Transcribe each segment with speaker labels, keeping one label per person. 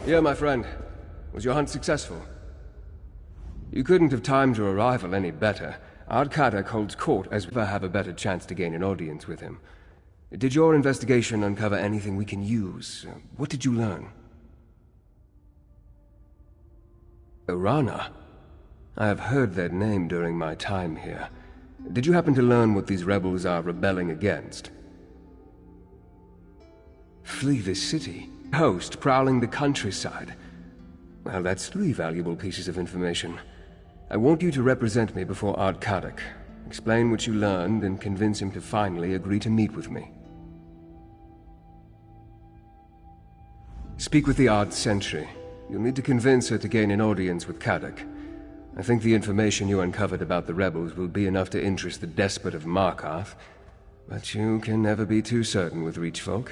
Speaker 1: Yeah, my friend. Was your hunt successful? You couldn't have timed your arrival any better. Markarth holds court as we have a better chance to gain an audience with him. Did your investigation uncover anything we can use? What did you learn? Orana? I have heard that name during my time here. Did you happen to learn what these rebels are rebelling against? Flee the city? Host prowling the countryside? Well, that's 3 valuable pieces of information. I want you to represent me before Markarth. Explain what you learned and convince him to finally agree to meet with me. Speak with the Ard Sentry. You'll need to convince her to gain an audience with Kadok. I think the information you uncovered about the rebels will be enough to interest the despot of Markarth, but you can never be too certain with Reach folk.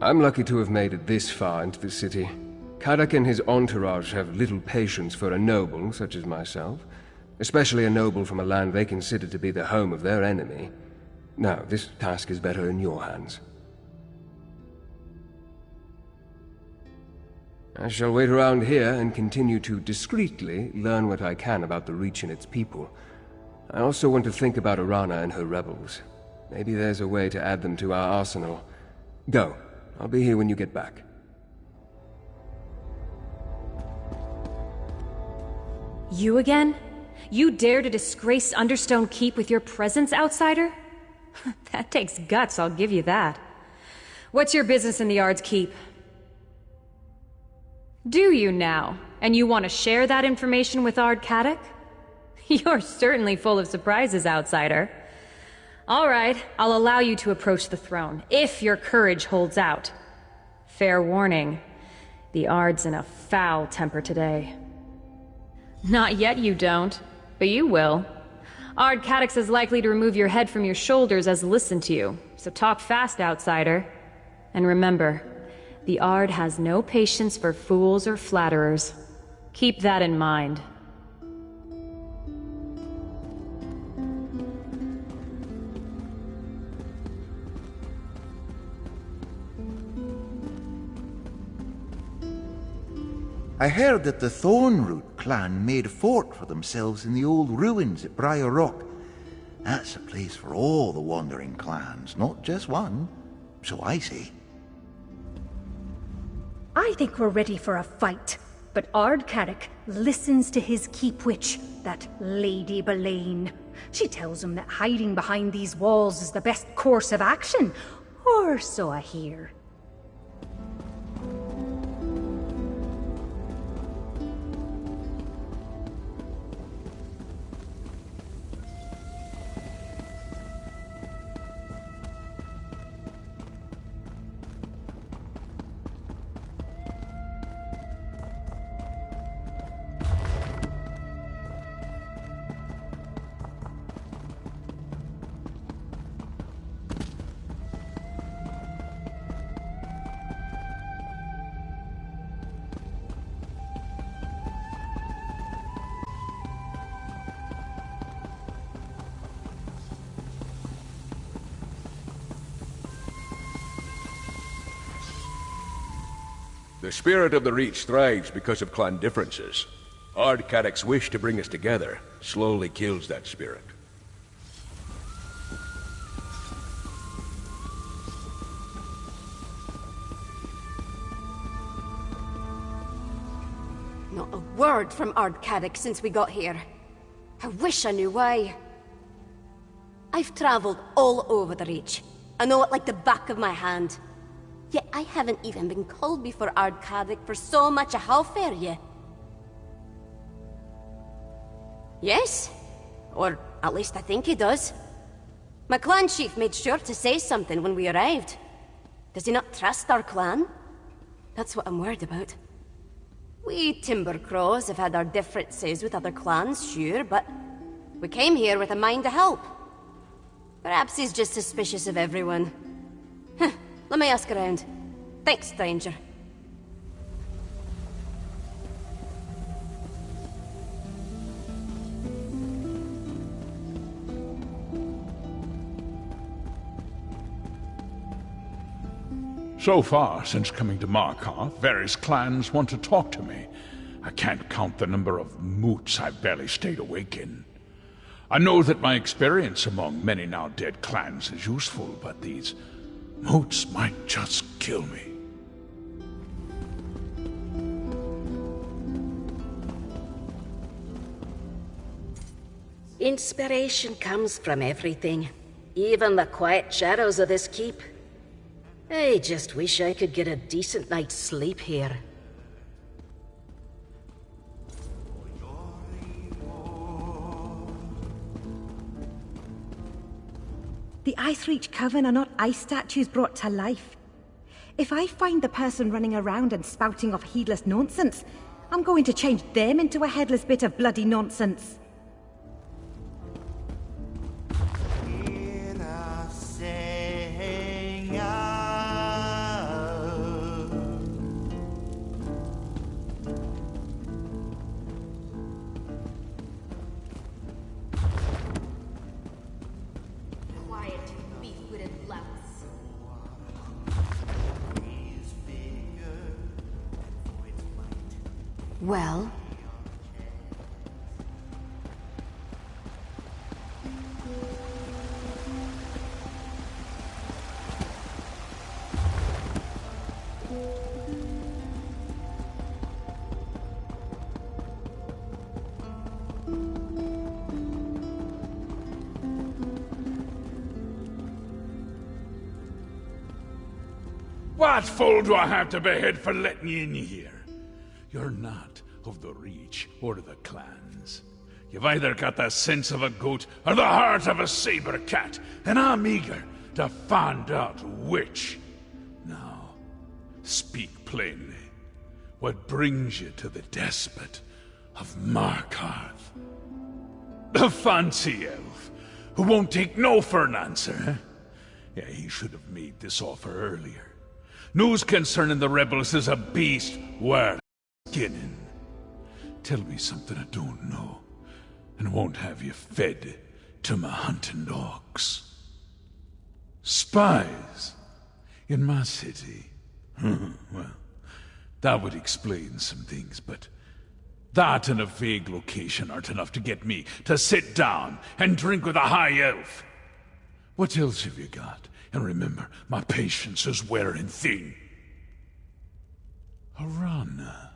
Speaker 1: I'm lucky to have made it this far into the city. Kadok and his entourage have little patience for a noble such as myself, especially a noble from a land they consider to be the home of their enemy. Now, this task is better in your hands. I shall wait around here and continue to discreetly learn what I can about the Reach and its people. I also want to think about Orana and her rebels. Maybe there's a way to add them to our arsenal. Go. I'll be here when you get back.
Speaker 2: You again? You dare to disgrace Understone Keep with your presence, outsider? That takes guts, I'll give you that. What's your business in the Ard's Keep? Do you now? And you want to share that information with Ard Kadok? You're certainly full of surprises, outsider. All right, I'll allow you to approach the throne, if your courage holds out. Fair warning, the Ard's in a foul temper today. Not yet you don't, but you will. Ard Kadok's as likely to remove your head from your shoulders as listen to you, so talk fast, outsider. And remember, the Ard has no patience for fools or flatterers. Keep that in mind.
Speaker 3: I heard that the Thornroot clan made a fort for themselves in the old ruins at Briar Rock. That's a place for all the wandering clans, not just one. So I say.
Speaker 4: I think we're ready for a fight, but Ard Kadok listens to his keep witch, that Lady Belaine. She tells him that hiding behind these walls is the best course of action, or so I hear.
Speaker 5: The spirit of the Reach thrives because of clan differences. Ard Kadok's wish to bring us together slowly kills that spirit.
Speaker 6: Not a word from Ard Kadok since we got here. I wish I knew why. I've traveled all over the Reach. I know it like the back of my hand. Yet I haven't even been called before Ard Kadok for so much a half-fair yet. Yes? Or at least I think he does. My clan chief made sure to say something when we arrived. Does he not trust our clan? That's what I'm worried about. We Timber Crows have had our differences with other clans, sure, but we came here with a mind to help. Perhaps he's just suspicious of everyone. Let me ask around. Thanks, stranger.
Speaker 7: So far, since coming to Markarth, various clans want to talk to me. I can't count the number of moots I've barely stayed awake in. I know that my experience among many now dead clans is useful, but these moots might just kill me.
Speaker 8: Inspiration comes from everything, even the quiet shadows of this keep. I just wish I could get a decent night's sleep here.
Speaker 9: The Icereach Coven are not ice statues brought to life. If I find the person running around and spouting off heedless nonsense, I'm going to change them into a headless bit of bloody nonsense.
Speaker 6: Well?
Speaker 7: What fool do I have to behead for letting you in here? You're not of the Reach or the clans. You've either got the sense of a goat or the heart of a saber cat, and I'm eager to find out which. Now, speak plainly. What brings you to the despot of Markarth? The fancy elf, who won't take no for an answer, eh? Yeah, he should have made this offer earlier. News concerning the rebels is a beast worth skinning. Tell me something I don't know, and won't have you fed to my hunting dogs. Spies in my city? Well, that would explain some things, but that and a vague location aren't enough to get me to sit down and drink with a high elf. What else have you got? And remember, my patience is wearing thin. Arana.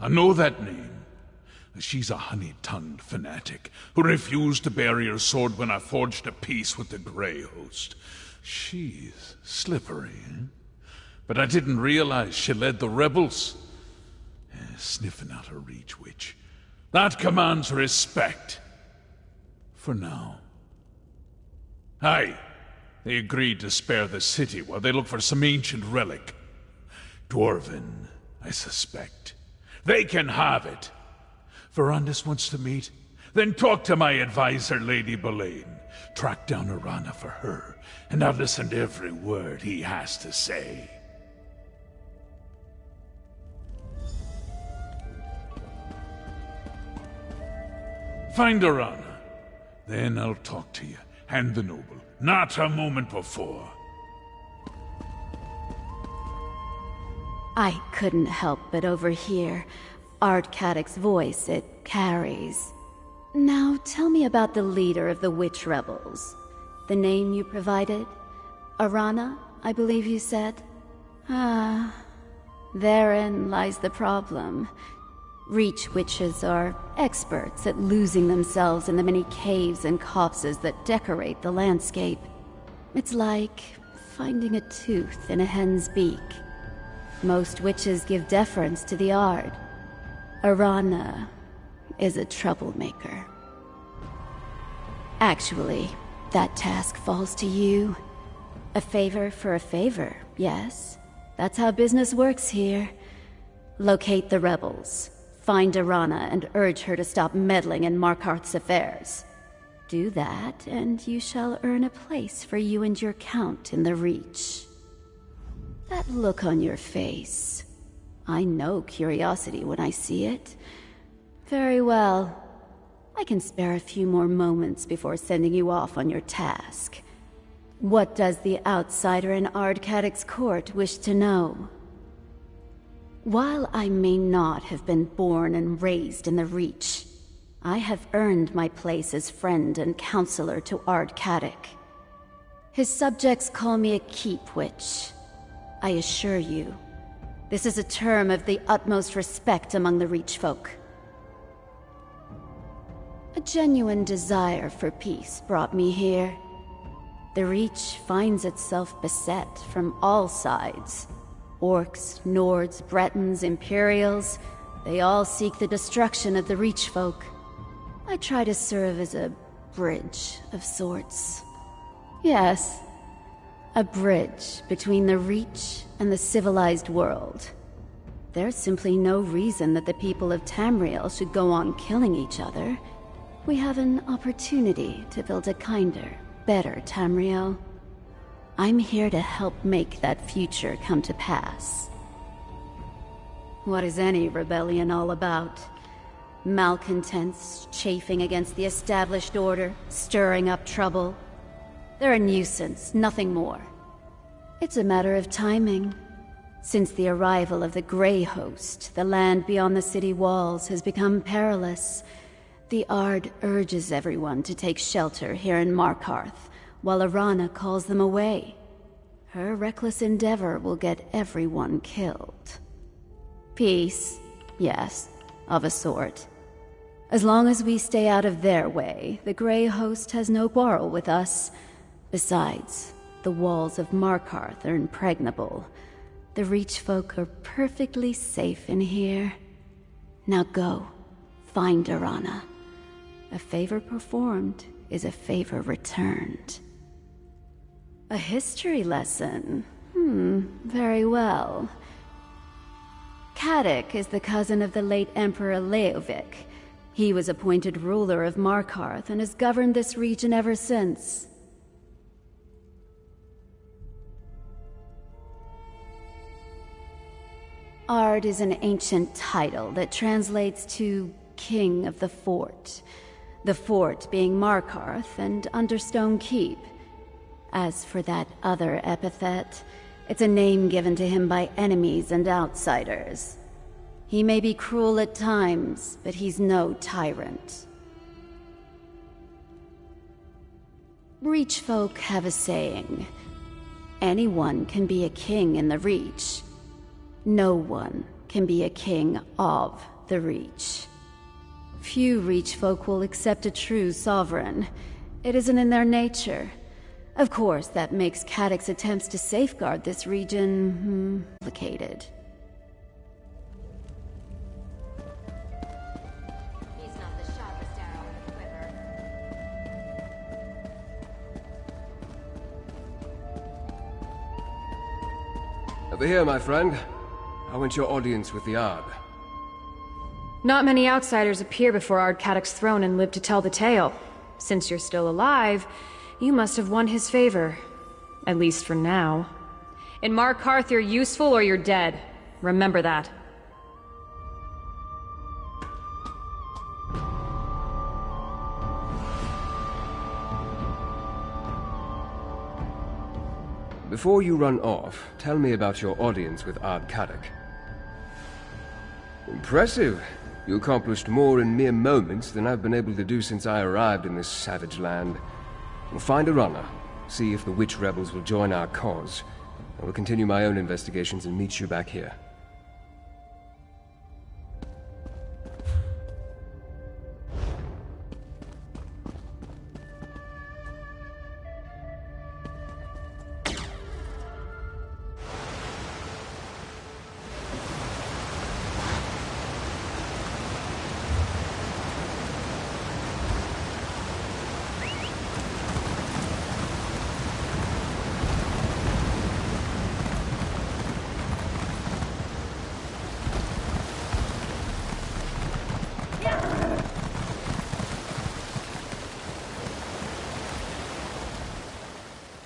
Speaker 7: I know that name. She's a honey-tongued fanatic who refused to bury her sword when I forged a peace with the Grey Host. She's slippery, eh? But I didn't realize she led the rebels. Sniffing out a Reach witch. That commands respect. For now. Aye. They agreed to spare the city while they look for some ancient relic. Dwarven, I suspect. They can have it. Verandis wants to meet? Then talk to my advisor, Lady Boleyn. Track down Arana for her, and I'll listen to every word he has to say. Find Arana. Then I'll talk to you, and the noble. Not a moment before.
Speaker 10: I couldn't help but overhear Ardcadic's voice. It carries. Now tell me about the leader of the witch rebels. The name you provided? Arana, I believe you said? Ah, therein lies the problem. Reach witches are experts at losing themselves in the many caves and copses that decorate the landscape. It's like finding a tooth in a hen's beak. Most witches give deference to the Ard. Arana is a troublemaker. Actually, that task falls to you. A favor for a favor, yes. That's how business works here. Locate the rebels. Find Arana and urge her to stop meddling in Markarth's affairs. Do that, and you shall earn a place for you and your count in the Reach. That look on your face. I know curiosity when I see it. Very well. I can spare a few more moments before sending you off on your task. What does the outsider in Ardcadic's court wish to know? While I may not have been born and raised in the Reach, I have earned my place as friend and counselor to Ardcadic. His subjects call me a keep witch. I assure you, this is a term of the utmost respect among the Reach folk. A genuine desire for peace brought me here. The Reach finds itself beset from all sides. Orcs, Nords, Bretons, Imperials, they all seek the destruction of the Reach folk. I try to serve as a bridge of sorts. Yes, a bridge between the Reach and the civilized world. There's simply no reason that the people of Tamriel should go on killing each other. We have an opportunity to build a kinder, better Tamriel. I'm here to help make that future come to pass. What is any rebellion all about? Malcontents chafing against the established order, stirring up trouble. They're a nuisance, nothing more. It's a matter of timing. Since the arrival of the Grey Host, the land beyond the city walls has become perilous. The Ard urges everyone to take shelter here in Markarth, while Arana calls them away. Her reckless endeavor will get everyone killed. Peace, yes, of a sort. As long as we stay out of their way, the Grey Host has no quarrel with us. Besides, the walls of Markarth are impregnable. The Reach folk are perfectly safe in here. Now go, find Arana. A favor performed is a favor returned. A history lesson? Very well. Caddic is the cousin of the late Emperor Leovic. He was appointed ruler of Markarth and has governed this region ever since. Ard is an ancient title that translates to King of the Fort. The fort being Markarth and Understone Keep. As for that other epithet, it's a name given to him by enemies and outsiders. He may be cruel at times, but he's no tyrant. Reach folk have a saying. Anyone can be a king in the Reach. No one can be a king of the Reach. Few Reach folk will accept a true sovereign. It isn't in their nature. Of course, that makes Caddic's attempts to safeguard this region complicated.
Speaker 2: He's not the sharpest arrow in the quiver.
Speaker 1: Over here, my friend. How went your audience with the Ard?
Speaker 2: Not many outsiders appear before Ardcadic's throne and live to tell the tale. Since you're still alive, you must have won his favor. At least for now. In Markarth, you're useful or you're dead. Remember that.
Speaker 1: Before you run off, tell me about your audience with Ardcadic. Impressive. You accomplished more in mere moments than I've been able to do since I arrived in this savage land. We'll find Arana, see if the witch rebels will join our cause. I will continue my own investigations and meet you back here.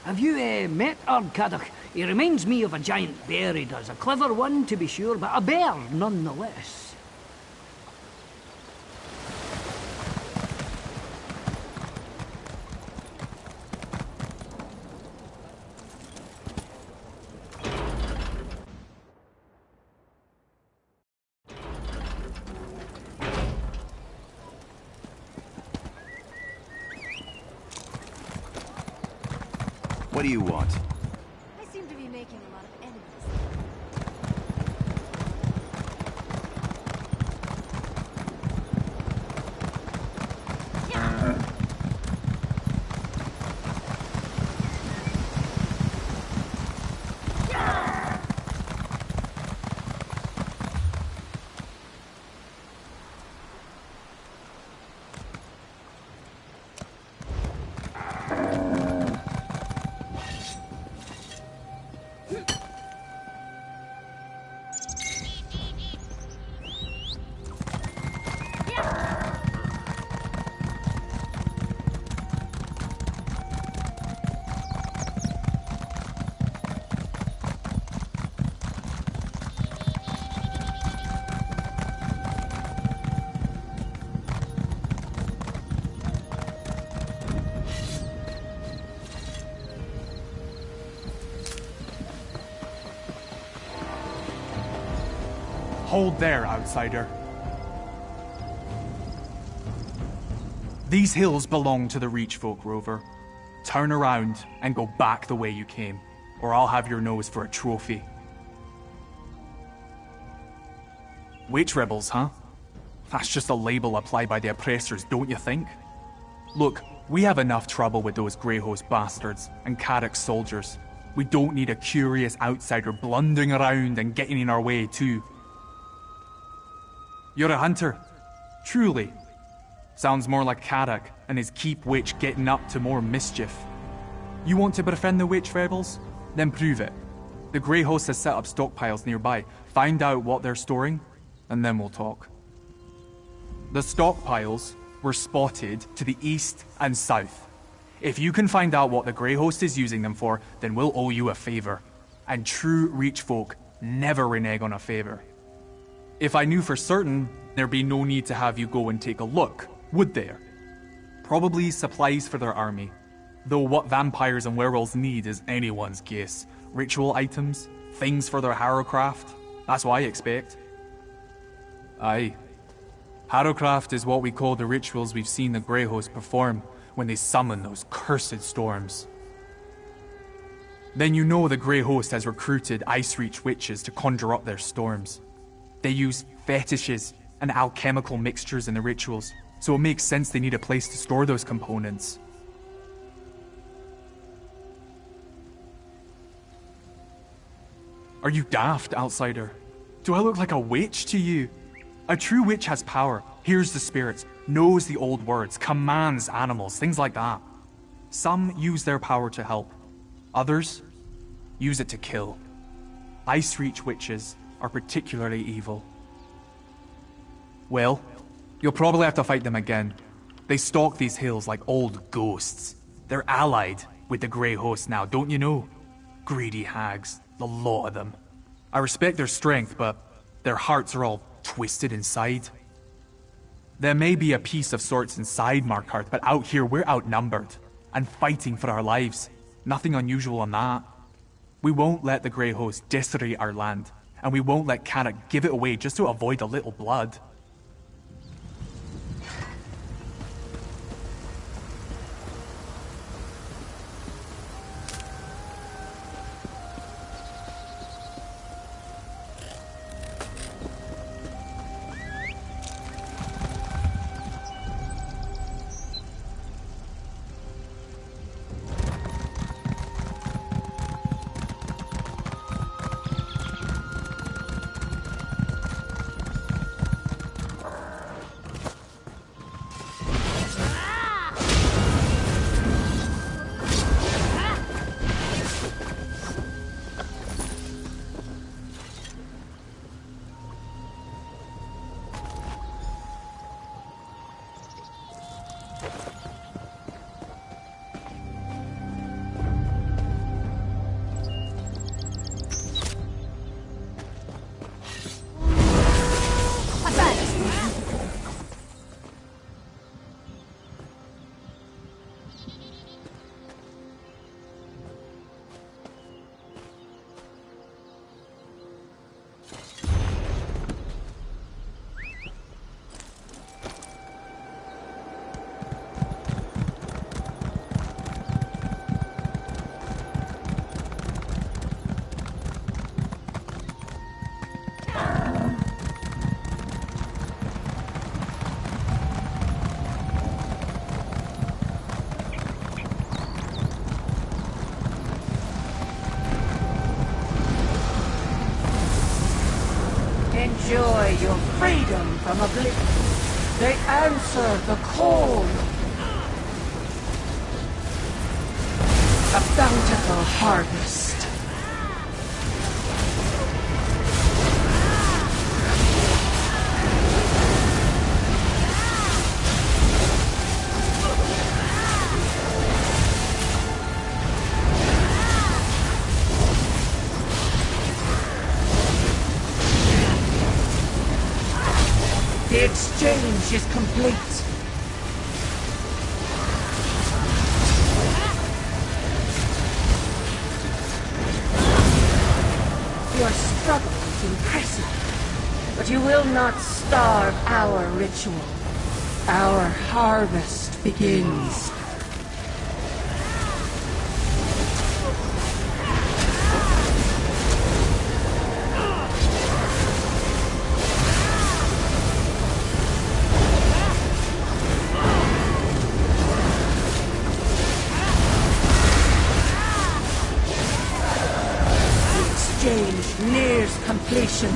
Speaker 11: Have you met Ardcadic? He reminds me of a giant bear, he does. A clever one, to be sure, but a bear nonetheless.
Speaker 12: What do you want?
Speaker 6: I seem to be making a lot of enemies.
Speaker 13: Hold there, outsider. These hills belong to the Reach folk, Rover. Turn around and go back the way you came, or I'll have your nose for a trophy. Witch rebels, huh? That's just a label applied by the oppressors, don't you think? Look, we have enough trouble with those Grey Host bastards and Carrick's soldiers. We don't need a curious outsider blundering around and getting in our way, too. You're a hunter? Truly. Sounds more like Carrick and his keep witch getting up to more mischief. You want to befriend the witch rebels? Then prove it. The Grey Host has set up stockpiles nearby. Find out what they're storing, and then we'll talk. The stockpiles were spotted to the east and south. If you can find out what the Grey Host is using them for, then we'll owe you a favor. And true Reach folk never renege on a favor. If I knew for certain, there'd be no need to have you go and take a look, would there? Probably supplies for their army. Though what vampires and werewolves need is anyone's guess. Ritual items, things for their harrowcraft. That's what I expect. Aye. Harrowcraft is what we call the rituals we've seen the Grey Host perform when they summon those cursed storms. Then you know the Grey Host has recruited Icereach witches to conjure up their storms. They use fetishes and alchemical mixtures in the rituals, so it makes sense they need a place to store those components. Are you daft, outsider? Do I look like a witch to you? A true witch has power, hears the spirits, knows the old words, commands animals, things like that. Some use their power to help. Others use it to kill. Icereach witches are particularly evil. Well, you'll probably have to fight them again. They stalk these hills like old ghosts. They're allied with the Grey Host now, don't you know? Greedy hags, the lot of them. I respect their strength, but their hearts are all twisted inside. There may be a peace of sorts inside Markarth, but out here we're outnumbered and fighting for our lives. Nothing unusual on that. We won't let the Grey Host desecrate our land, and we won't let Carrick give it away just to avoid a little blood.
Speaker 11: enjoy your freedom from oblivion. They answer the call. A bountiful harvest. The exchange is complete. Your struggle is impressive, but you will not starve our ritual. Our harvest begins. Nears completion.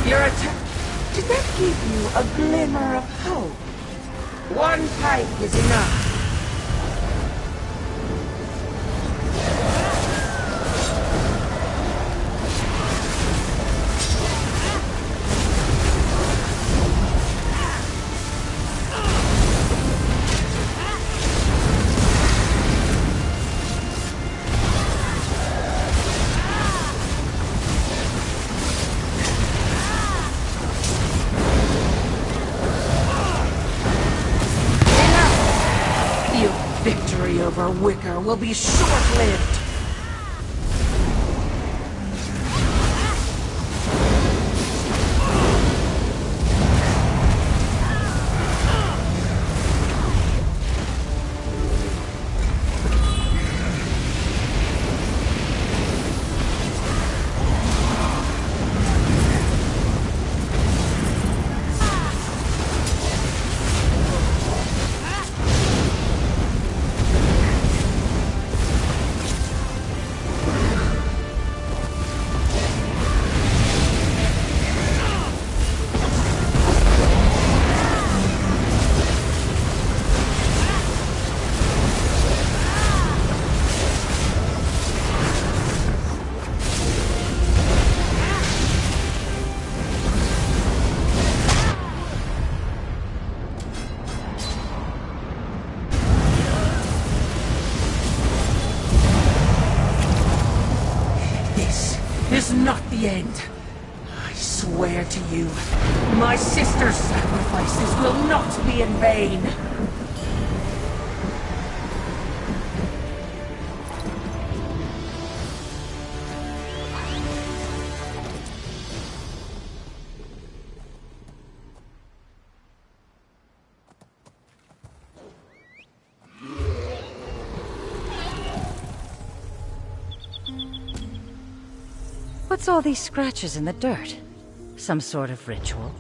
Speaker 11: Your attack... Did that give you a glimmer of hope? One pipe is enough. Over Wicker will be short-lived. Is not the end. I swear to you, my sister's sacrifices will not be in vain.
Speaker 12: What's all these scratches in the dirt? Some sort of ritual?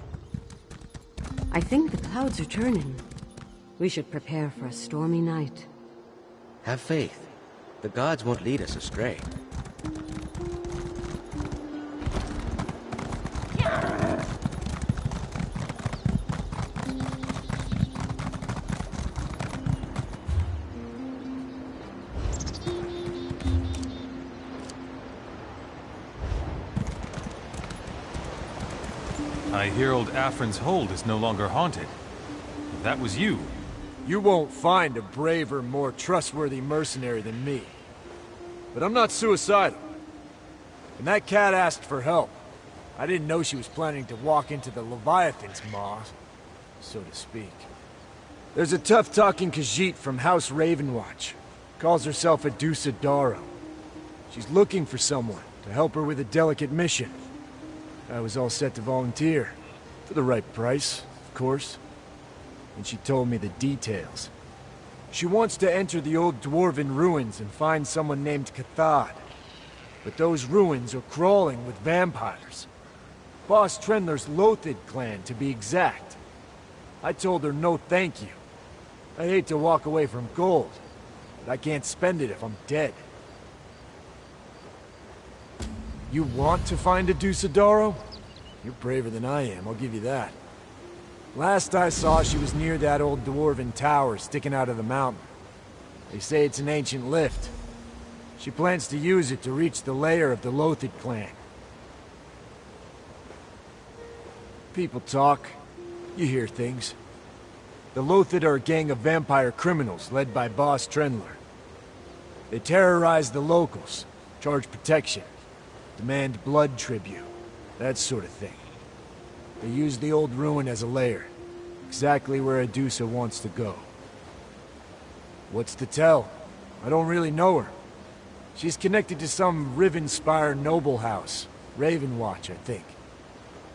Speaker 6: I think the clouds are turning. We should prepare for a stormy night.
Speaker 14: Have faith. The gods won't lead us astray.
Speaker 15: I hear old Afrin's hold is no longer haunted. That was you.
Speaker 16: You won't find a braver, more trustworthy mercenary than me. But I'm not suicidal. When that cat asked for help, I didn't know she was planning to walk into the Leviathan's maw, so to speak. There's a tough-talking Khajiit from House Ravenwatch. Calls herself a Dusadaro. She's looking for someone to help her with a delicate mission. I was all set to volunteer. For the right price, of course. And she told me the details. She wants to enter the old dwarven ruins and find someone named Cathad. But those ruins are crawling with vampires. Boss Trendler's Lothid clan, to be exact. I told her no thank you. I hate to walk away from gold, but I can't spend it if I'm dead. You want to find a Dusadaro? You're braver than I am, I'll give you that. Last I saw, she was near that old dwarven tower sticking out of the mountain. They say it's an ancient lift. She plans to use it to reach the lair of the Lothid clan. People talk. You hear things. The Lothid are a gang of vampire criminals led by Boss Trendler. They terrorize the locals, charge protection, demand blood tribute, that sort of thing. They use the old ruin as a lair, exactly where Adusa wants to go. What's to tell? I don't really know her. She's connected to some Rivenspire noble house, Ravenwatch, I think.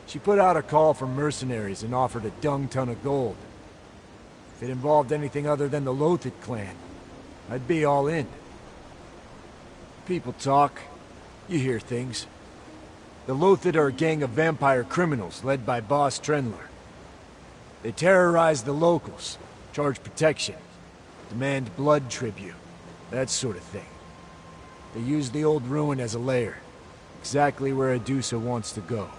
Speaker 16: She put out a call for mercenaries and offered a dung ton of gold. If it involved anything other than the Lothid clan, I'd be all in. People talk. You hear things. The Lothid are a gang of vampire criminals led by Boss Trendler. They terrorize the locals, charge protection, demand blood tribute, that sort of thing. They use the old ruin as a lair, exactly where Adusa wants to go.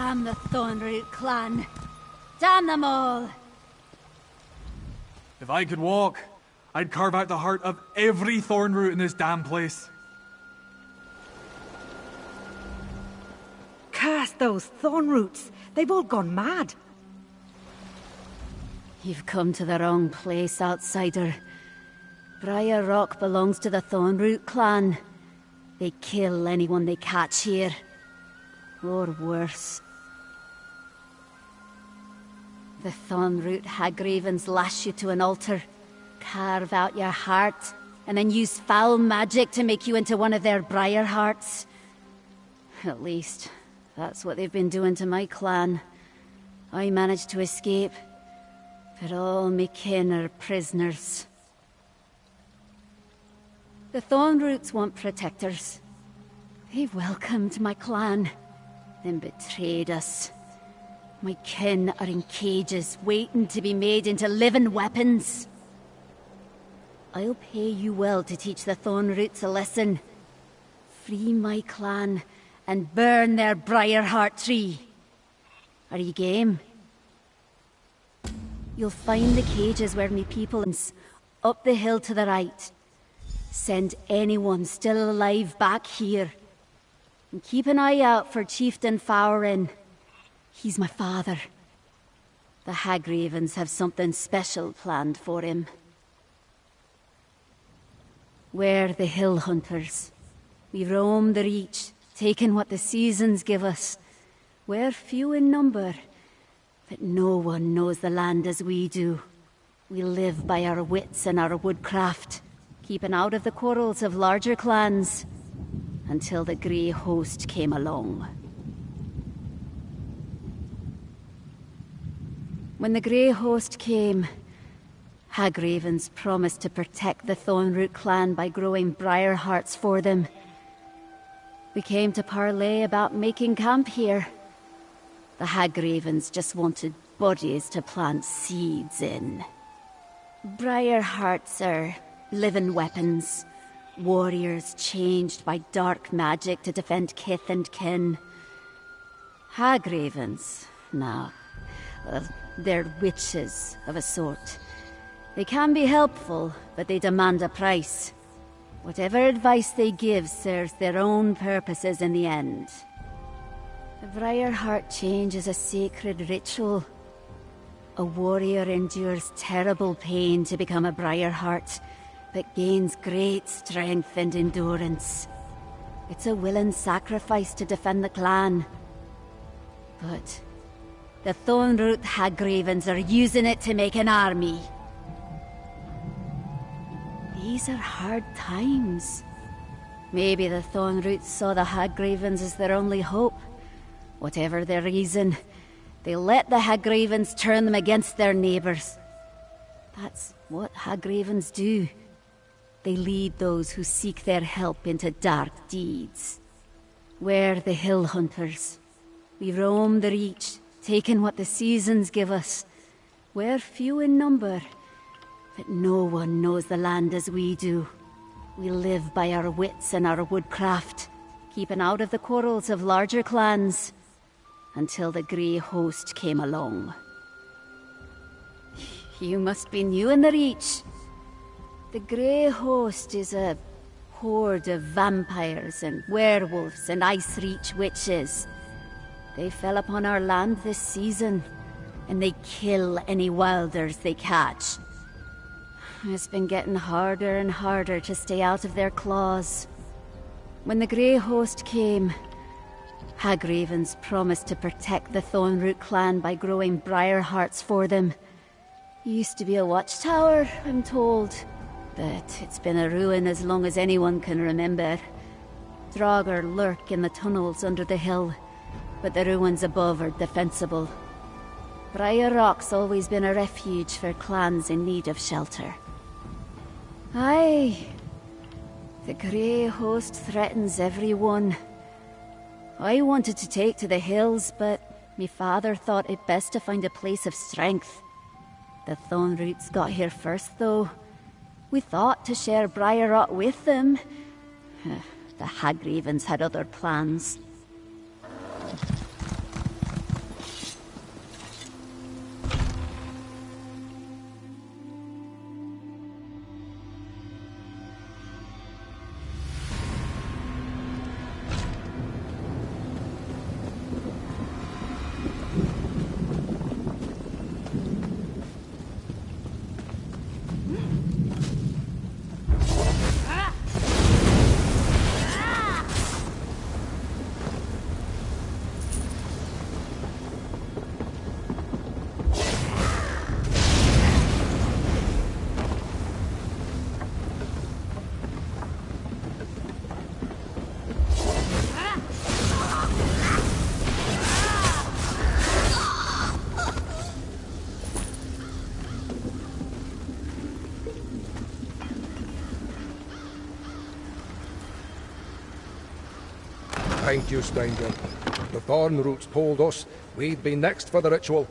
Speaker 10: Damn the Thornroot clan. Damn them all.
Speaker 13: If I could walk, I'd carve out the heart of every Thornroot in this damn place.
Speaker 9: Curse those Thornroots. They've all gone mad.
Speaker 10: You've come to the wrong place, outsider. Briar Rock belongs to the Thornroot clan. They kill anyone they catch here. Or worse. The Thornroot Hagravens lash you to an altar, carve out your heart, and then use foul magic to make you into one of their Briar Hearts. At least, that's what they've been doing to my clan. I managed to escape, but all me kin are prisoners. The Thornroots want protectors. They welcomed my clan, then betrayed us. My kin are in cages, waiting to be made into living weapons. I'll pay you well to teach the Thornroots a lesson. Free my clan, and burn their Briarheart tree. Are you game? You'll find the cages where me people up the hill to the right. Send anyone still alive back here. And keep an eye out for Chieftain Fowrin. He's my father. The Hagravens have something special planned for him. We're the Hill Hunters. We roam the Reach, taking what the seasons give us. We're few in number, but no one knows the land as we do. We live by our wits and our woodcraft, keeping out of the quarrels of larger clans, until the Grey Host came along. When the Grey Host came, Hagravens promised to protect the Thornroot clan by growing briar hearts for them. We came to parley about making camp here. The Hagravens just wanted bodies to plant seeds in. Briar hearts are living weapons. Warriors changed by dark magic to defend kith and kin. Hagravens, no. They're witches of a sort. They can be helpful, but they demand a price. Whatever advice they give serves their own purposes in the end. The Briar Heart change is a sacred ritual. A warrior endures terrible pain to become a Briar Heart, but gains great strength and endurance. It's a willing sacrifice to defend the clan. But the Thornroot Hagravens are using it to make an army. These are hard times. Maybe the Thornroots saw the Hagravens as their only hope. Whatever their reason, they let the Hagravens turn them against their neighbors. That's what Hagravens do. They lead those who seek their help into dark deeds. We're the Hill Hunters. We roam the Reach, taking what the seasons give us. We're few in number, but no one knows the land as we do. We live by our wits and our woodcraft, keeping out of the quarrels of larger clans, until the Grey Host came along. You must be new in the Reach. The Grey Host is a horde of vampires and werewolves and Ice Reach witches. They fell upon our land this season, and they kill any wilders they catch. It's been getting harder and harder to stay out of their claws. When the Grey Host came, Hagravens promised to protect the Thornroot clan by growing briar hearts for them. Used to be a watchtower, I'm told, but it's been a ruin as long as anyone can remember. Draugr lurk in the tunnels under the hill, but the ruins above are defensible. Briar Rock's always been a refuge for clans in need of shelter. Aye, the Grey Host threatens everyone. I wanted to take to the hills, but me father thought it best to find a place of strength. The Thornroots got here first, though. We thought to share Briar Rock with them. The Hagravens had other plans.
Speaker 17: Thank you, stranger. The Thorn Roots told us we'd be next for the ritual.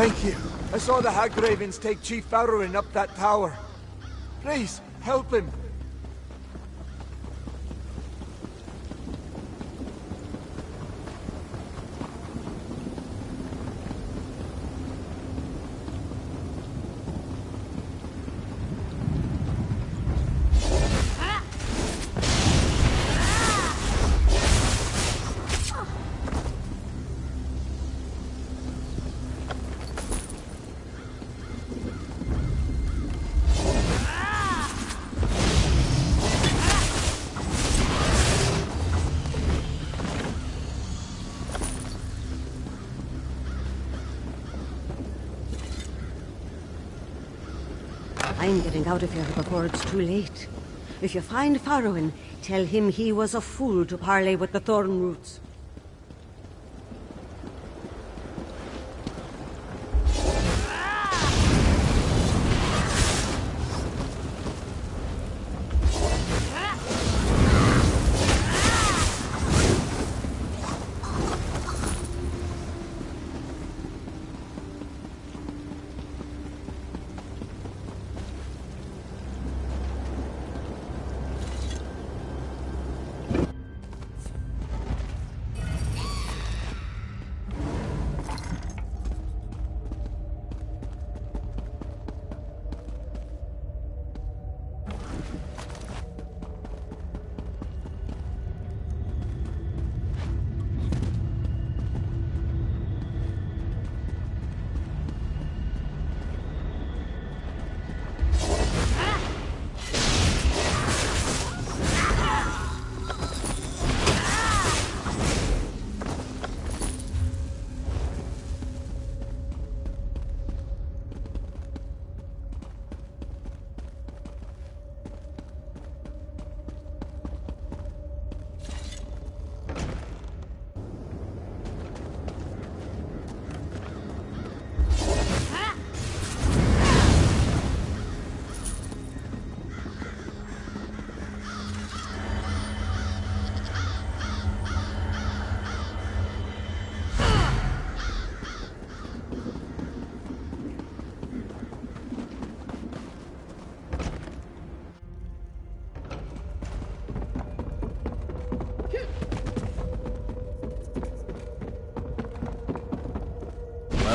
Speaker 16: Thank you. I saw the Hagravens take Chief Farrowin up that tower. Please, help him.
Speaker 18: I'm getting out of here before it's too late. If you find Farrowin, tell him he was a fool to parley with the Thorn Roots.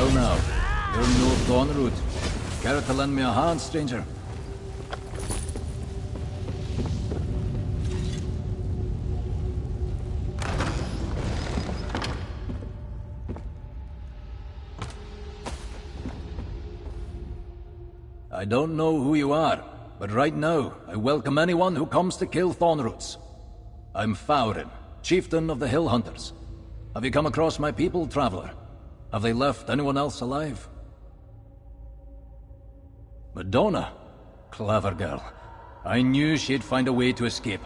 Speaker 19: Well now, you're no Thornroot. Care to lend me a hand, stranger? I don't know who you are, but right now, I welcome anyone who comes to kill Thornroots. I'm Faurin, chieftain of the Hill Hunters. Have you come across my people, traveler? Have they left anyone else alive? Madonna? Clever girl. I knew she'd find a way to escape.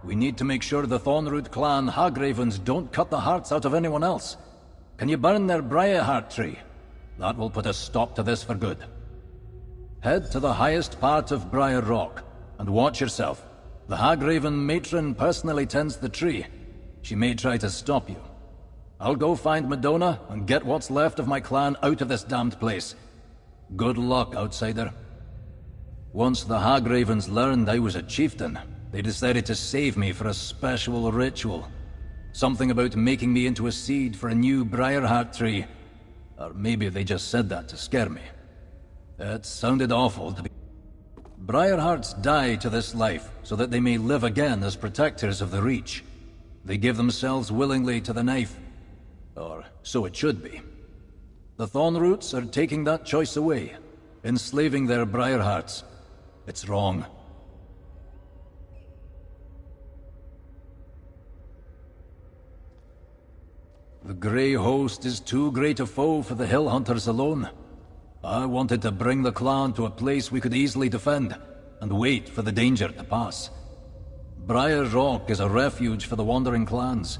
Speaker 19: We need to make sure the Thornroot clan Hagravens don't cut the hearts out of anyone else. Can you burn their Briarheart tree? That will put a stop to this for good. Head to the highest part of Briar Rock, and watch yourself. The Hagraven matron personally tends the tree. She may try to stop you. I'll go find Madonna and get what's left of my clan out of this damned place. Good luck, outsider. Once the Hagravens learned I was a chieftain, they decided to save me for a special ritual. Something about making me into a seed for a new Briarheart tree. Or maybe they just said that to scare me. It sounded awful to be... Briarhearts die to this life so that they may live again as protectors of the Reach. They give themselves willingly to the knife. Or so it should be. The Thornroots are taking that choice away, enslaving their Briarhearts. It's wrong. The Grey Host is too great a foe for the Hill Hunters alone. I wanted to bring the clan to a place we could easily defend, and wait for the danger to pass. Briar Rock is a refuge for the wandering clans,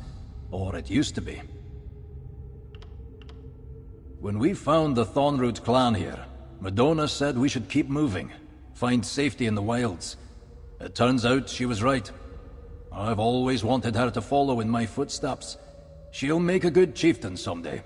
Speaker 19: or it used to be. When we found the Thornroot clan here, Madonna said we should keep moving, find safety in the wilds. It turns out she was right. I've always wanted her to follow in my footsteps. She'll make a good chieftain someday.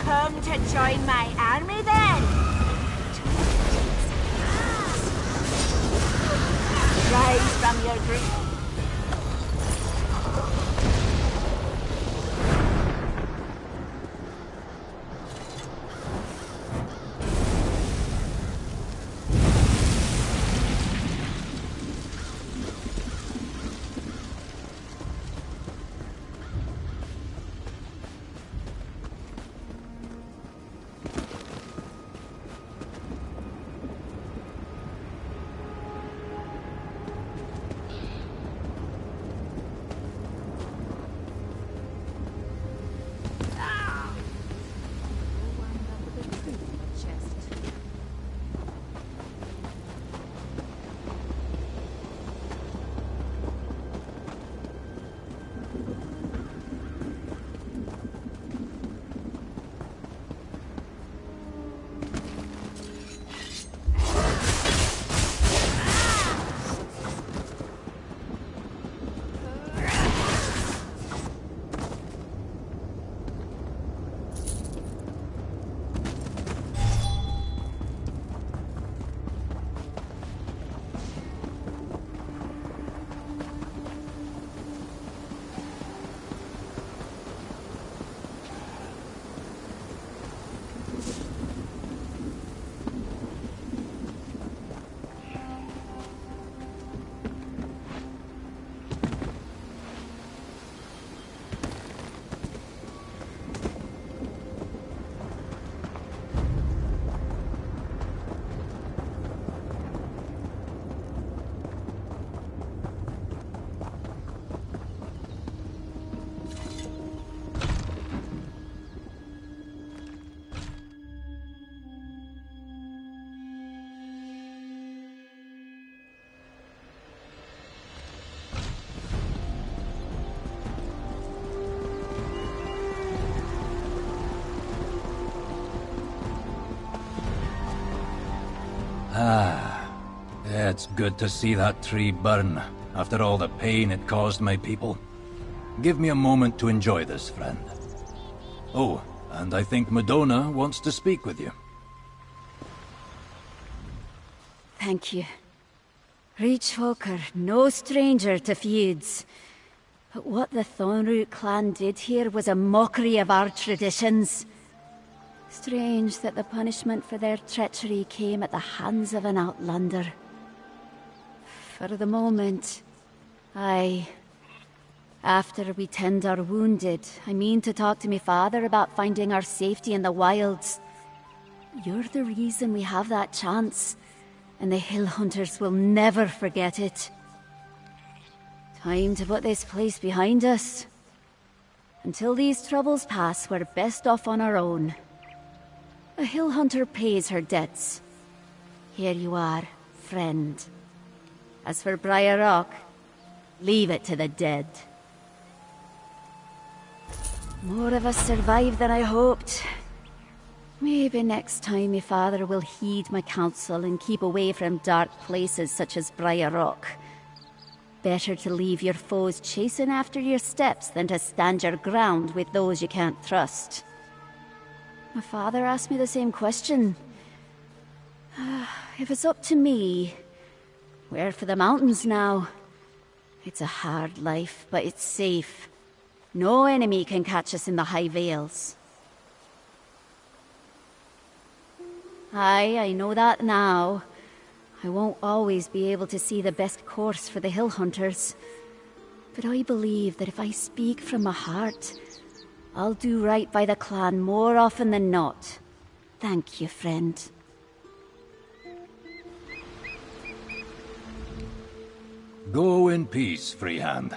Speaker 20: Come to join my army then? Rise from your grief.
Speaker 19: It's good to see that tree burn, after all the pain it caused my people. Give me a moment to enjoy this, friend. Oh, and I think Madonna wants to speak with you.
Speaker 10: Thank you. Reach folk are no stranger to feuds. But what the Thornroot clan did here was a mockery of our traditions. Strange that the punishment for their treachery came at the hands of an outlander. For the moment, after we tend our wounded, I mean to talk to my father about finding our safety in the wilds. You're the reason we have that chance, and the Hill Hunters will never forget it. Time to put this place behind us. Until these troubles pass, we're best off on our own. A Hill Hunter pays her debts. Here you are, friend. As for Briar Rock, leave it to the dead. More of us survived than I hoped. Maybe next time my father will heed my counsel and keep away from dark places such as Briar Rock. Better to leave your foes chasing after your steps than to stand your ground with those you can't trust. My father asked me the same question. If it's up to me, we're for the mountains now. It's a hard life, but it's safe. No enemy can catch us in the High Vales. Aye, I know that now. I won't always be able to see the best course for the Hill Hunters. But I believe that if I speak from my heart, I'll do right by the clan more often than not. Thank you, friend.
Speaker 19: Go in peace, Freehand.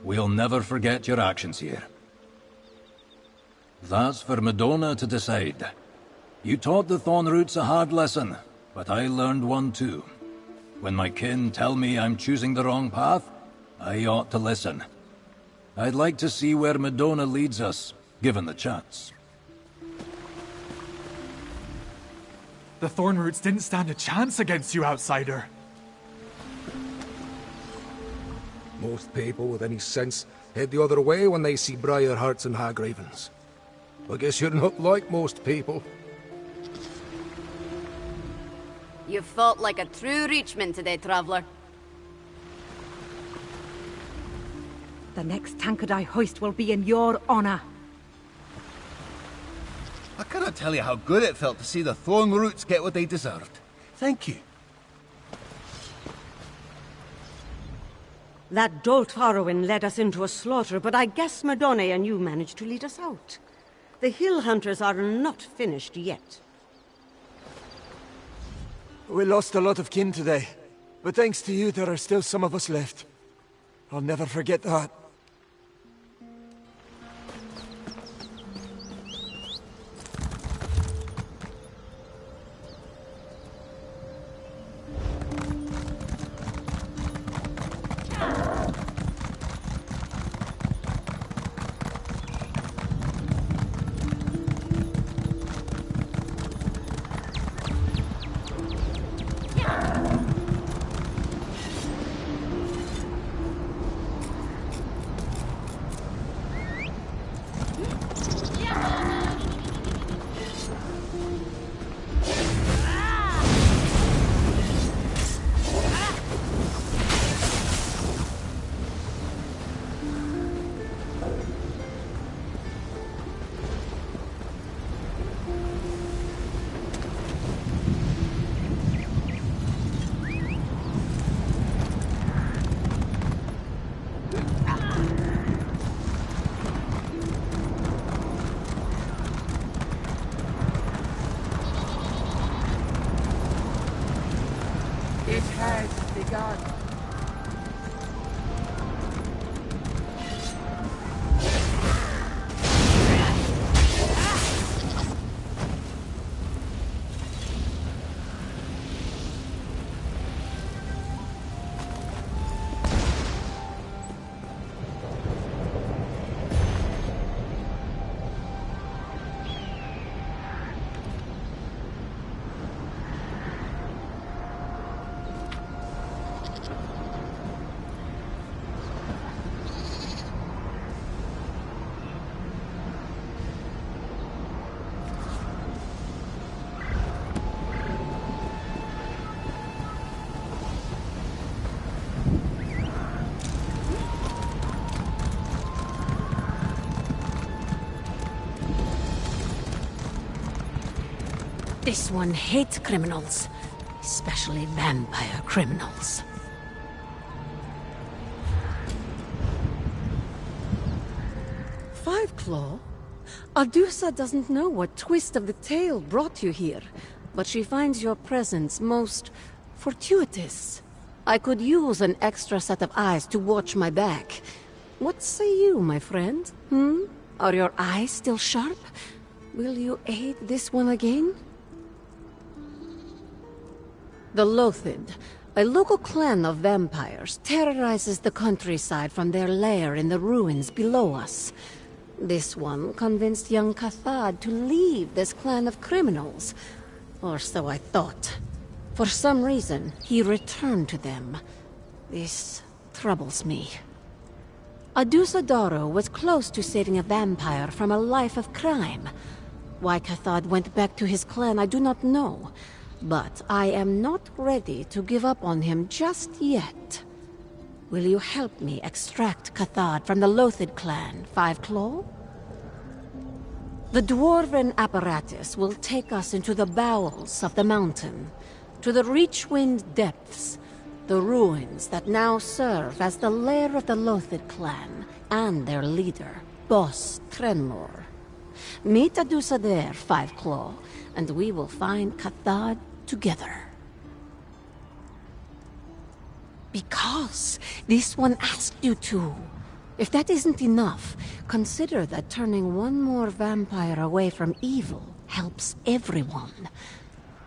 Speaker 19: We'll never forget your actions here. That's for Madonna to decide. You taught the Thornroots a hard lesson, but I learned one too. When my kin tell me I'm choosing the wrong path, I ought to listen. I'd like to see where Madonna leads us, given the chance.
Speaker 13: The Thornroots didn't stand a chance against you, outsider.
Speaker 17: Most people with any sense head the other way when they see Briar Hearts and Hagravens. I guess you're not like most people.
Speaker 6: You fought like a true Reachman today, Traveller.
Speaker 9: The next tankard I hoist will be in your honor.
Speaker 21: I cannot tell you how good it felt to see the Thornroots get what they deserved. Thank you.
Speaker 18: That dolt Farrowin led us into a slaughter, but I guess Madonna and you managed to lead us out. The Hill Hunters are not finished yet.
Speaker 16: We lost a lot of kin today, but thanks to you there are still some of us left. I'll never forget that.
Speaker 18: This one hates criminals, especially vampire criminals.
Speaker 11: Five Claw? Adusa doesn't know what twist of the tale brought you here, but she finds your presence most fortuitous. I could use an extra set of eyes to watch my back. What say you, my friend? Are your eyes still sharp? Will you aid this one again? The Lothid, a local clan of vampires, terrorizes the countryside from their lair in the ruins below us. This one convinced young Cathad to leave this clan of criminals. Or so I thought. For some reason, he returned to them. This troubles me. Adusa Daro was close to saving a vampire from a life of crime. Why Cathad went back to his clan, I do not know. But I am not ready to give up on him just yet. Will you help me extract Cathad from the Lothid clan, Five Claw? The dwarven apparatus will take us into the bowels of the mountain, to the Reachwind depths, the ruins that now serve as the lair of the Lothid clan and their leader, Boss Trenlor. Meet Adusa there, Five Claw, and we will find Cathad together. Because this one asked you to. If that isn't enough, consider that turning one more vampire away from evil helps everyone.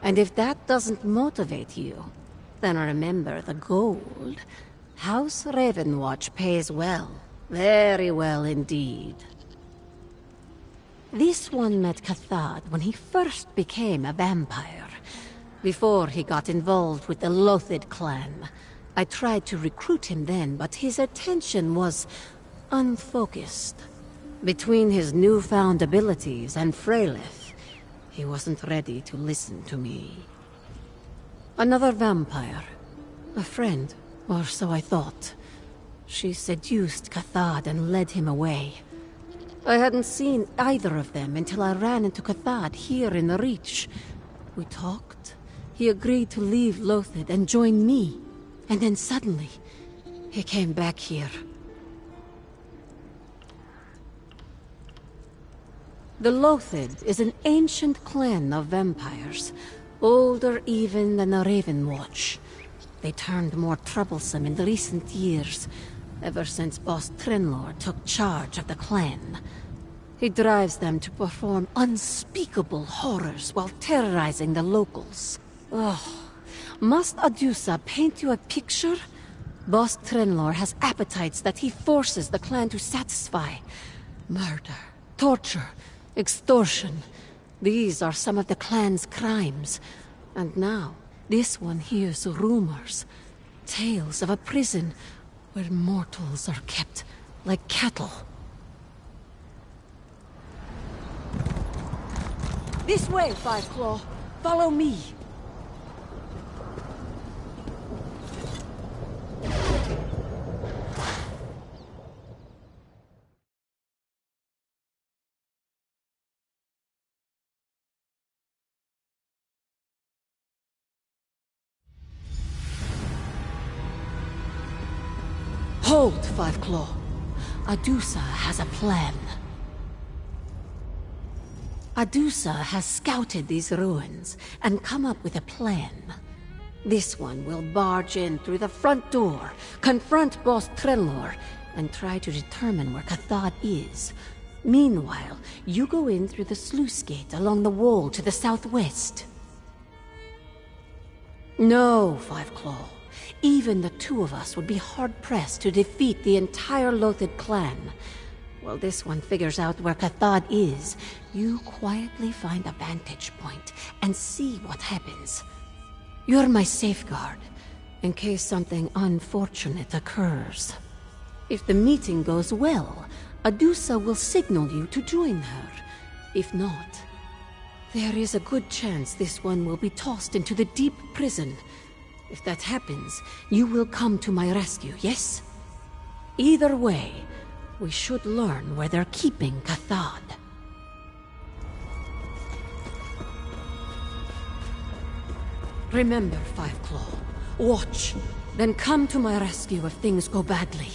Speaker 11: And if that doesn't motivate you, then remember the gold. House Ravenwatch pays well. Very well indeed. This one met Cathad when he first became a vampire. Before he got involved with the Lothid clan. I tried to recruit him then, but his attention was unfocused. Between his newfound abilities and Freylith, he wasn't ready to listen to me. Another vampire. A friend, or so I thought. She seduced Cathad and led him away. I hadn't seen either of them until I ran into Cathad here in the Reach. We talked. He agreed to leave Lothid and join me. And then suddenly, he came back here. The Lothid is an ancient clan of vampires, older even than the Ravenwatch. They turned more troublesome in the recent years, ever since Boss Trenlor took charge of the clan. He drives them to perform unspeakable horrors while terrorizing the locals. Oh. Must Adusa paint you a picture? Boss Trenlor has appetites that he forces the clan to satisfy. Murder, torture, extortion. These are some of the clan's crimes. And now, this one hears rumors. Tales of a prison where mortals are kept like cattle. This way, Five Claw. Follow me. Hold, Five Claw. Adusa has a plan. Adusa has scouted these ruins and come up with a plan. This one will barge in through the front door, confront Boss Trenlor, and try to determine where Cathad is. Meanwhile, you go in through the sluice gate along the wall to the southwest. No, Five Claw. Even the two of us would be hard-pressed to defeat the entire Lothid clan. While this one figures out where Cathad is, you quietly find a vantage point and see what happens. You're my safeguard, in case something unfortunate occurs. If the meeting goes well, Adusa will signal you to join her. If not, there is a good chance this one will be tossed into the deep prison. If that happens, you will come to my rescue, yes? Either way, we should learn where they're keeping Cathad. Remember, Fiveclaw. Watch, then come to my rescue if things go badly.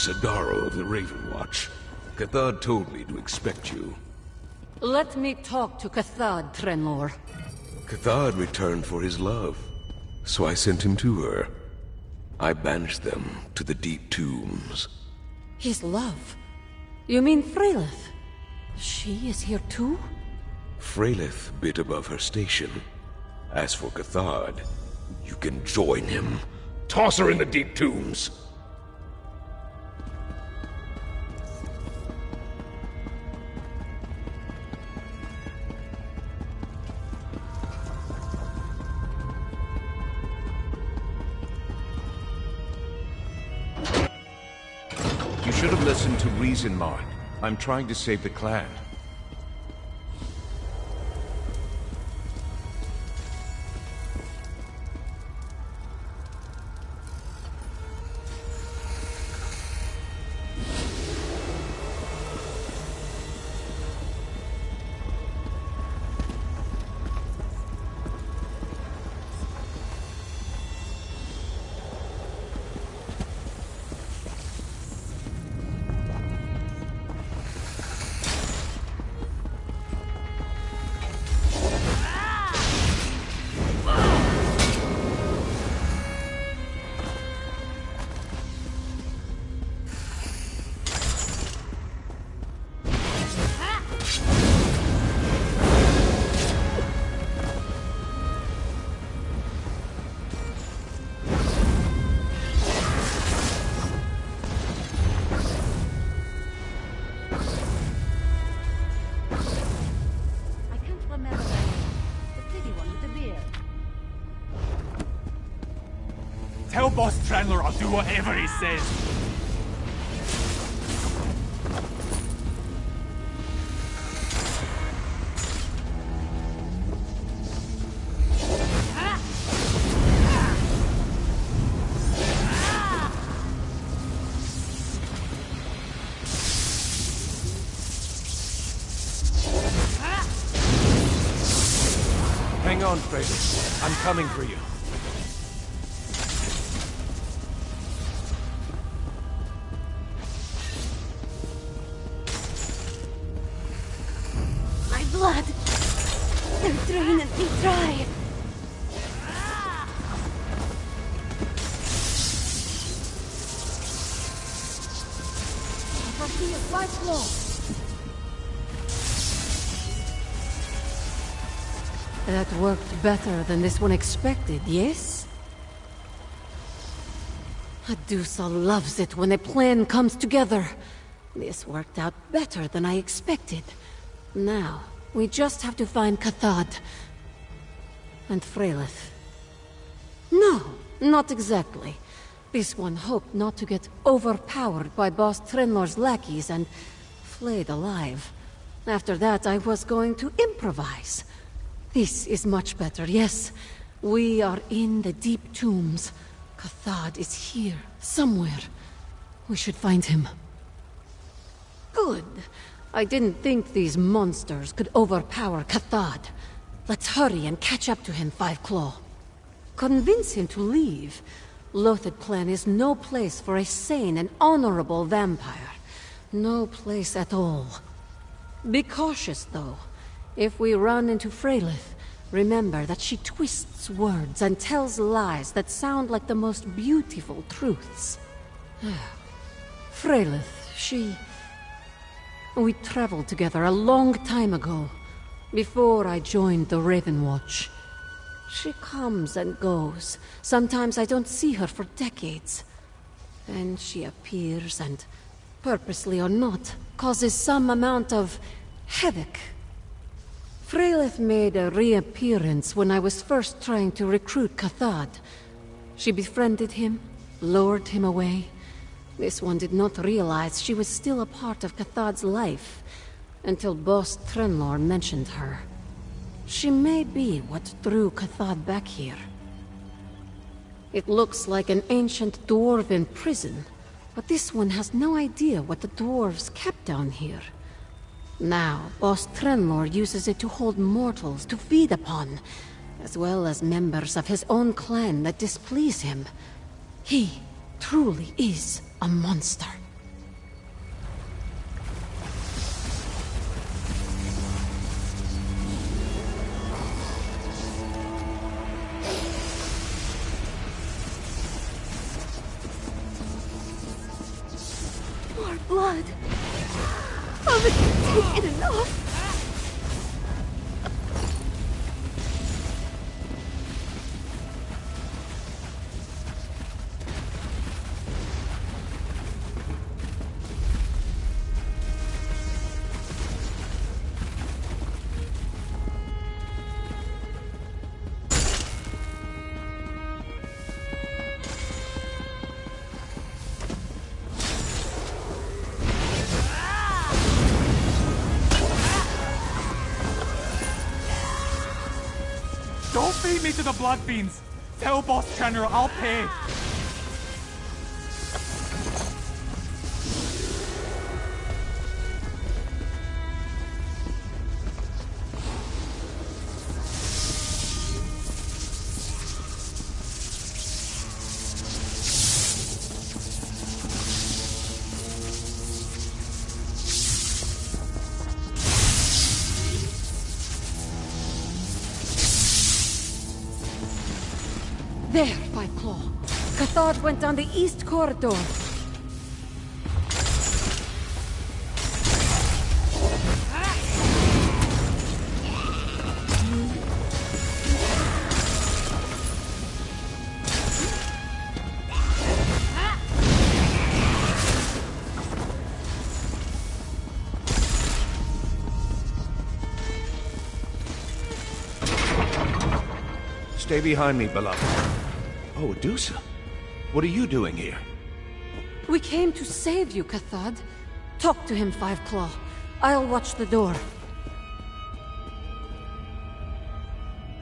Speaker 5: Sadaro of the Raven Watch. Cathard told me to expect you.
Speaker 11: Let me talk to Cathard, Trenlor.
Speaker 5: Cathard returned for his love, so I sent him to her. I banished them to the deep tombs.
Speaker 11: His love? You mean Freylith? She is here too?
Speaker 5: Freylith bit above her station. As for Cathard, you can join him. Toss her in the deep tombs!
Speaker 3: You should have listened to reason, Mark. I'm trying to save the clan.
Speaker 13: Boss Trendler I'll do whatever he says.
Speaker 3: Hang on, Fraser. I'm coming for you.
Speaker 6: My blood! They're draining me dry!
Speaker 11: That worked better than this one expected, yes? Adusa loves it when a plan comes together. This worked out better than I expected. Now, we just have to find Cathad. And Freylith. No, not exactly. This one hoped not to get overpowered by Boss Trenlor's lackeys and flayed alive. After that, I was going to improvise. This is much better, yes. We are in the deep tombs. Cathad is here, somewhere. We should find him. Good. I didn't think these monsters could overpower Cathad. Let's hurry and catch up to him, Five Claw. Convince him to leave. Lothid Clan is no place for a sane and honorable vampire. No place at all. Be cautious, though. If we run into Freylith, remember that she twists words and tells lies that sound like the most beautiful truths. Freylith, she... We traveled together a long time ago, before I joined the Raven Watch. She comes and goes. Sometimes I don't see her for decades. Then she appears and, purposely or not, causes some amount of havoc. Freylith made a reappearance when I was first trying to recruit Cathad. She befriended him, lured him away. This one did not realize she was still a part of Cathad's life, until Boss Trenlor mentioned her. She may be what drew Cathad back here. It looks like an ancient dwarven prison, but this one has no idea what the dwarves kept down here. Now, Boss Trenlor uses it to hold mortals to feed upon, as well as members of his own clan that displease him. He truly is a monster.
Speaker 6: More blood! Haven't taken enough!
Speaker 13: Don't feed me to the blood fiends! Tell Boss Trenner I'll pay!
Speaker 11: There, Five Claw. Cathad went down the east corridor.
Speaker 3: Stay behind me, beloved. Oh, Adusa. What are you doing here?
Speaker 11: We came to save you, Cathad. Talk to him, Fiveclaw. I'll watch the door.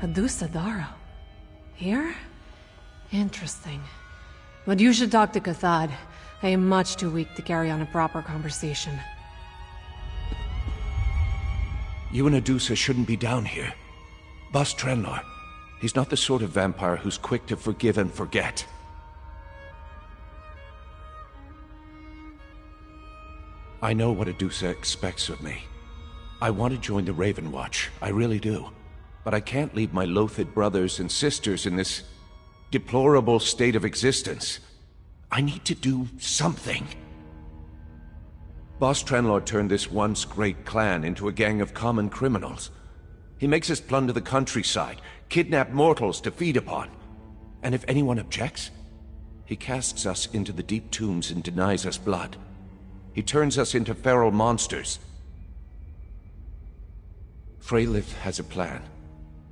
Speaker 4: Adusa Daro. Here? Interesting. But you should talk to Cathad. I am much too weak to carry on a proper conversation.
Speaker 3: You and Adusa shouldn't be down here. Boss Trenlar, he's not the sort of vampire who's quick to forgive and forget. I know what Adusa expects of me. I want to join the Raven Watch, I really do. But I can't leave my loathed brothers and sisters in this deplorable state of existence. I need to do something. Boss Trenlar turned this once great clan into a gang of common criminals. He makes us plunder the countryside, kidnap mortals to feed upon. And if anyone objects, he casts us into the deep tombs and denies us blood. He turns us into feral monsters. Freylith has a plan.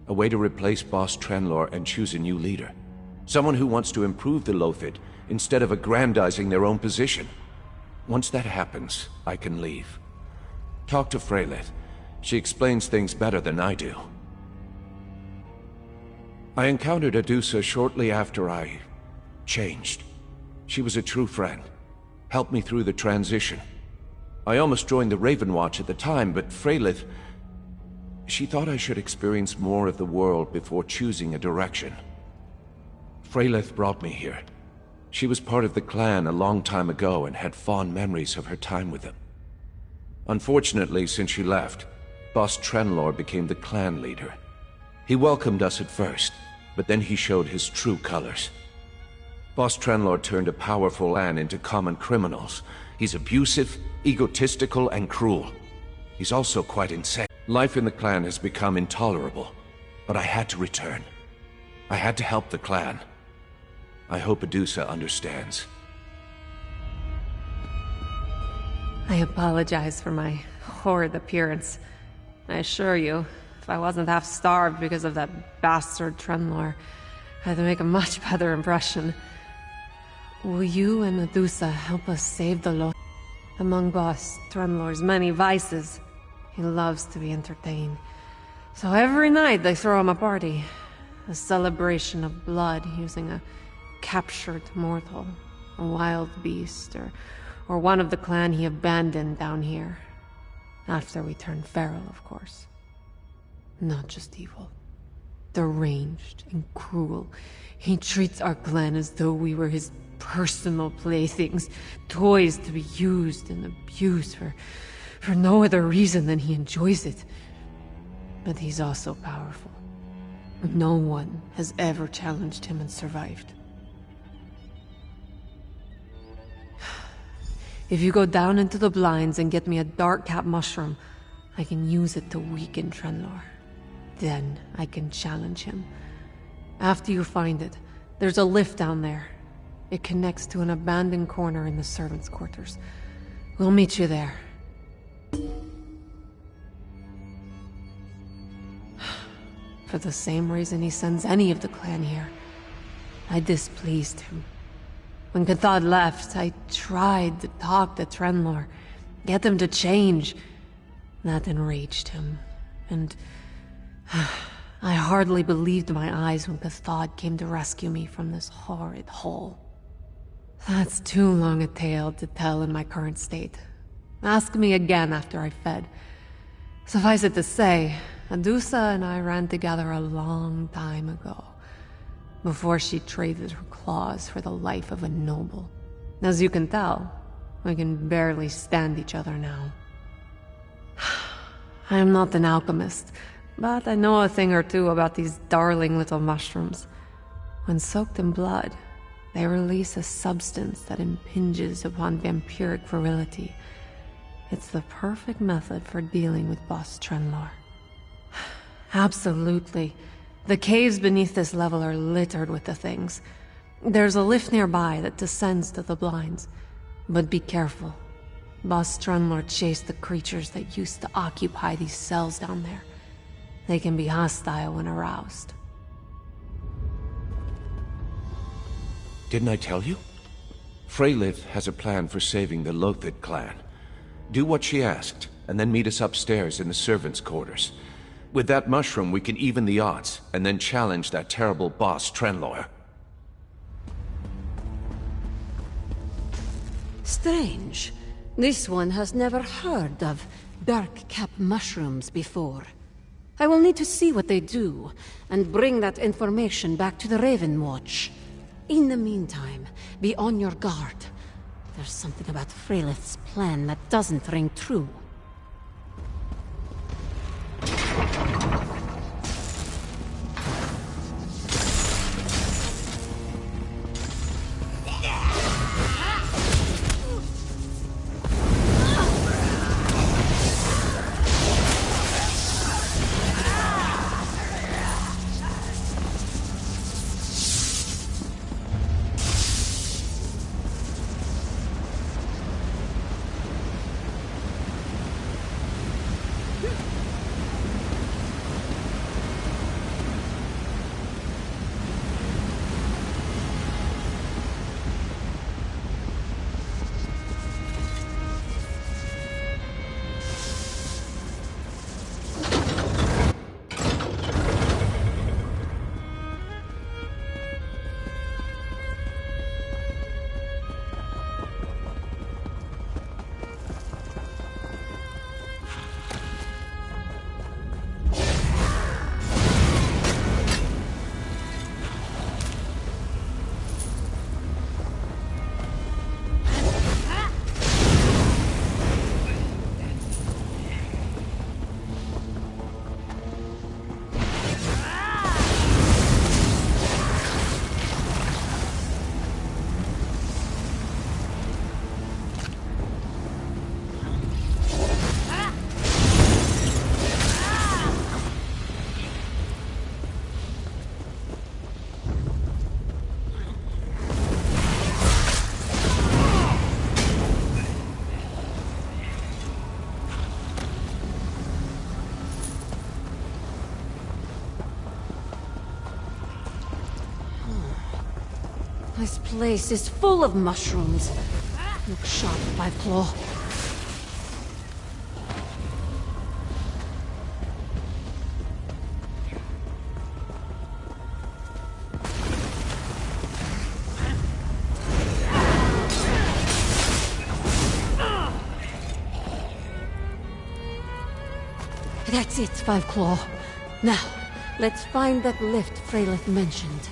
Speaker 3: A way to replace Boss Trenlar and choose a new leader. Someone who wants to improve the Lothid instead of aggrandizing their own position. Once that happens, I can leave. Talk to Freylith. She explains things better than I do. I encountered Adusa shortly after I changed. She was a true friend. Helped me through the transition. I almost joined the Raven Watch at the time, but Freylith... she thought I should experience more of the world before choosing a direction. Freylith brought me here. She was part of the clan a long time ago and had fond memories of her time with them. Unfortunately, since she left, Boss Trenlar became the clan leader. He welcomed us at first, but then he showed his true colors. Boss Trenlar turned a powerful clan into common criminals. He's abusive, egotistical, and cruel. He's also quite insane. Life in the clan has become intolerable, but I had to return. I had to help the clan. I hope Adusa understands.
Speaker 4: I apologize for my horrid appearance. I assure you, if I wasn't half starved because of that bastard Trenlar, I'd make a much better impression. Will you and Adusa help us save the Loth? Among Boss Trenlar's many vices, he loves to be entertained. So every night they throw him a party. A celebration of blood using a captured mortal, a wild beast, or one of the clan he abandoned down here. After we turn feral, of course. Not just evil. Deranged and cruel. He treats our clan as though we were his personal playthings, toys to be used and abused for no other reason than he enjoys it. But he's also powerful. No one has ever challenged him and survived. If you go down into the blinds and get me a dark cap mushroom, I can use it to weaken Trenlar. Then I can challenge him. After you find it, there's a lift down there. It connects to an abandoned corner in the servants' quarters. We'll meet you there. For the same reason he sends any of the clan here. I displeased him. When Cathad left, I tried to talk to Trenlar, get him to change. That enraged him, and I hardly believed my eyes when Cathad came to rescue me from this horrid hole. That's too long a tale to tell in my current state. Ask me again after I fed. Suffice it to say, Adusa and I ran together a long time ago, before she traded her claws for the life of a noble. As you can tell, we can barely stand each other now. I am not an alchemist, but I know a thing or two about these darling little mushrooms. When soaked in blood, they release a substance that impinges upon vampiric virility. It's the perfect method for dealing with Boss Trenlar. Absolutely. The caves beneath this level are littered with the things. There's a lift nearby that descends to the blinds. But be careful. Boss Trenlar chased the creatures that used to occupy these cells down there. They can be hostile when aroused.
Speaker 3: Didn't I tell you? Freylith has a plan for saving the Lothid clan. Do what she asked, and then meet us upstairs in the servants' quarters. With that mushroom, we can even the odds, and then challenge that terrible boss, Trenloyer.
Speaker 11: Strange. This one has never heard of dark-cap mushrooms before. I will need to see what they do, and bring that information back to the Raven Watch. In the meantime, be on your guard. There's something about Freylith's plan that doesn't ring true. This place is full of mushrooms. Look sharp, Five Claw. That's it, Five Claw. Now, let's find that lift Freylith mentioned.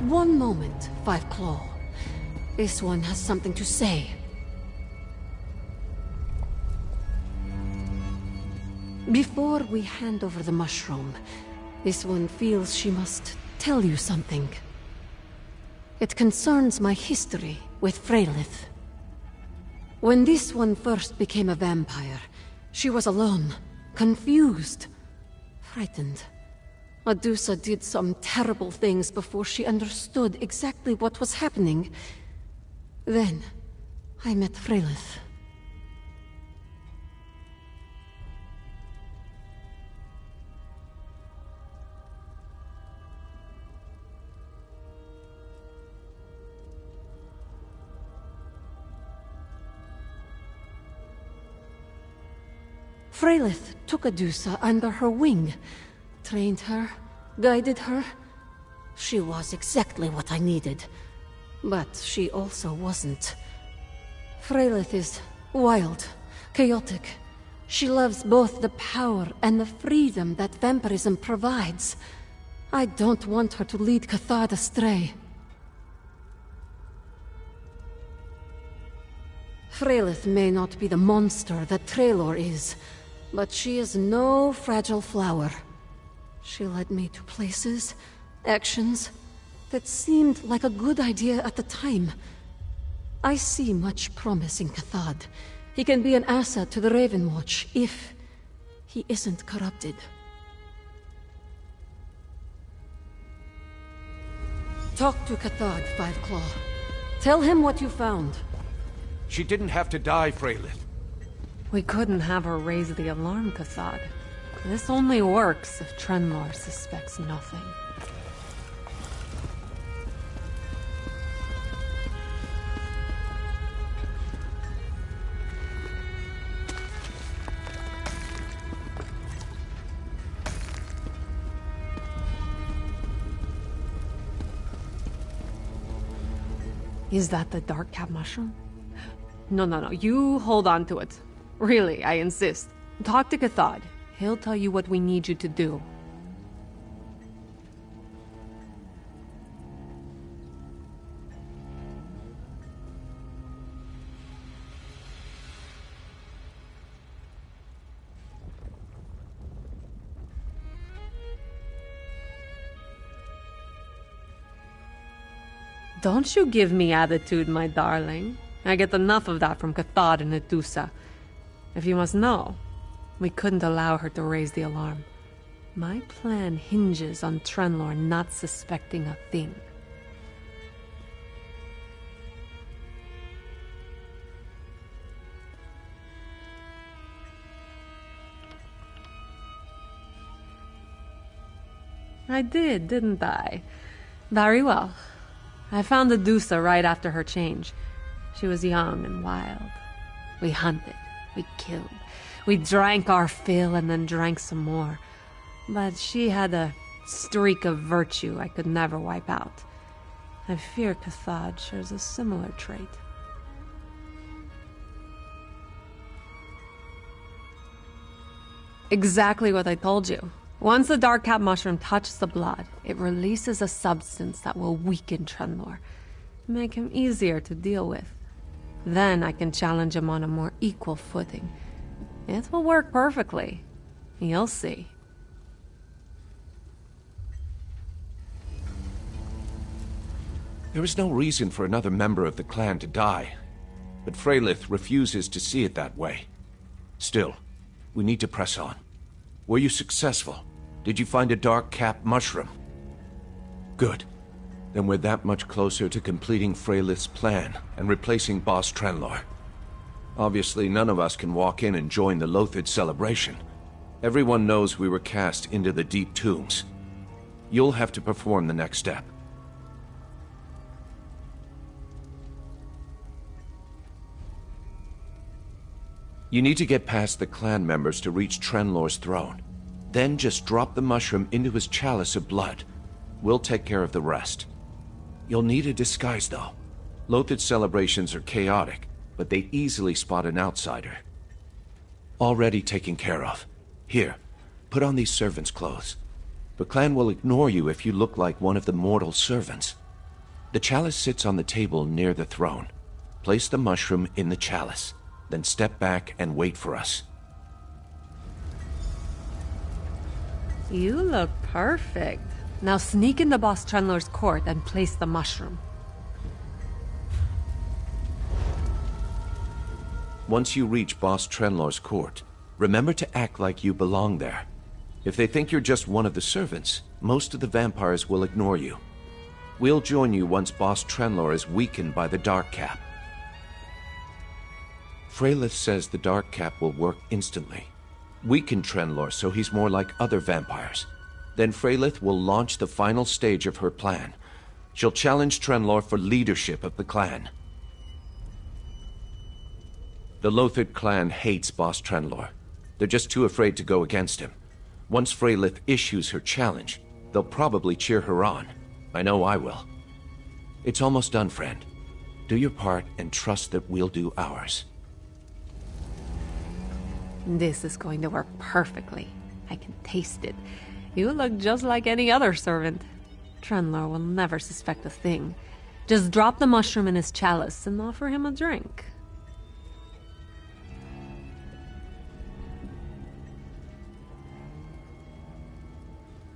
Speaker 11: One moment, Five Claw. This one has something to say. Before we hand over the mushroom, this one feels she must tell you something. It concerns my history with Freylith. When this one first became a vampire, she was alone, confused, frightened. Medusa did some terrible things before she understood exactly what was happening. Then, I met Freylith. Freylith took Medusa under her wing, trained her, guided her. She was exactly what I needed. But she also wasn't. Freylith is wild, chaotic, She loves both the power and the freedom that vampirism provides. I don't want her to lead Cathard astray. Freylith may not be the monster that Traylor is, but she is no fragile flower. She led me to places, actions, that seemed like a good idea at the time. I see much promise in Cathard. He can be an asset to the Raven Watch, if he isn't corrupted. Talk to Cathard, Fiveclaw. Tell him what you found.
Speaker 3: She didn't have to die, Freylith.
Speaker 4: We couldn't have her raise the alarm, Cathard. This only works if Trenlor suspects nothing. Is that the dark cap mushroom? No, you hold on to it. Really, I insist. Talk to Cathard. He'll tell you what we need you to do. Don't you give me attitude, my darling. I get enough of that from Cathard and Medusa. If you must know, we couldn't allow her to raise the alarm. My plan hinges on Trenlor not suspecting a thing. I did, didn't I? Very well. I found Medusa right after her change. She was young and wild. We hunted, we killed, we drank our fill and then drank some more. But she had a streak of virtue I could never wipe out. I fear Cathard shares a similar trait. Exactly what I told you. Once the dark cap mushroom touches the blood, it releases a substance that will weaken Trenlor, make him easier to deal with. Then I can challenge him on a more equal footing. It will work perfectly. You'll see.
Speaker 3: There is no reason for another member of the clan to die, but Freylith refuses to see it that way. Still, we need to press on. Were you successful? Did you find a dark cap mushroom? Good. Then we're that much closer to completing Freylith's plan and replacing Boss Trenlor. Obviously, none of us can walk in and join the Lothid celebration. Everyone knows we were cast into the deep tombs. You'll have to perform the next step. You need to get past the clan members to reach Trenlor's throne. Then just drop the mushroom into his chalice of blood. We'll take care of the rest. You'll need a disguise, though. Lothid celebrations are chaotic, but they easily spot an outsider. Already taken care of. Here, put on these servants' clothes. The clan will ignore you if you look like one of the mortal servants. The chalice sits on the table near the throne. Place the mushroom in the chalice. Then step back and wait for us.
Speaker 4: You look perfect. Now sneak into Boss Trenlor's court and place the mushroom.
Speaker 3: Once you reach Boss Trenlor's court, remember to act like you belong there. If they think you're just one of the servants, most of the vampires will ignore you. We'll join you once Boss Trenlor is weakened by the Dark Cap. Freylith says the Dark Cap will work instantly. Weaken Trenlor so he's more like other vampires. Then Freylith will launch the final stage of her plan. She'll challenge Trenlor for leadership of the clan. The Lothid clan hates Boss Trenlor. They're just too afraid to go against him. Once Freylith issues her challenge, they'll probably cheer her on. I know I will. It's almost done, friend. Do your part and trust that we'll do ours.
Speaker 4: This is going to work perfectly. I can taste it. You look just like any other servant. Trenlor will never suspect a thing. Just drop the mushroom in his chalice and offer him a drink.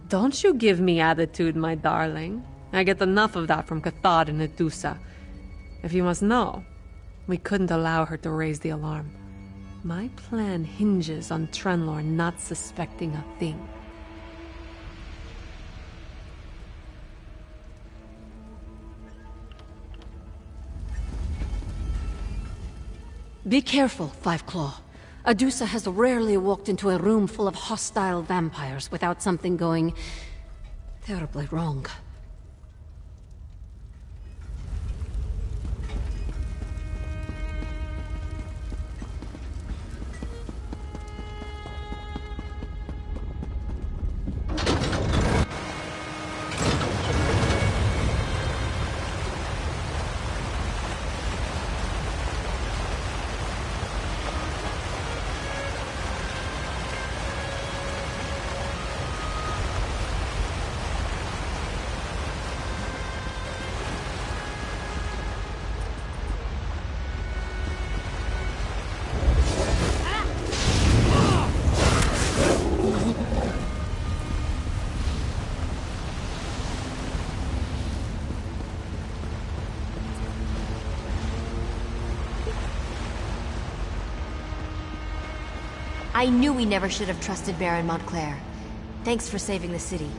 Speaker 4: Don't you give me attitude, my darling. I get enough of that from Cathad and Medusa. If you must know, we couldn't allow her to raise the alarm. My plan hinges on Trenlor not suspecting a thing.
Speaker 11: Be careful, Fiveclaw. Adusa has rarely walked into a room full of hostile vampires without something going terribly wrong.
Speaker 8: I knew we never should have trusted Baron Montclair. Thanks for saving the city.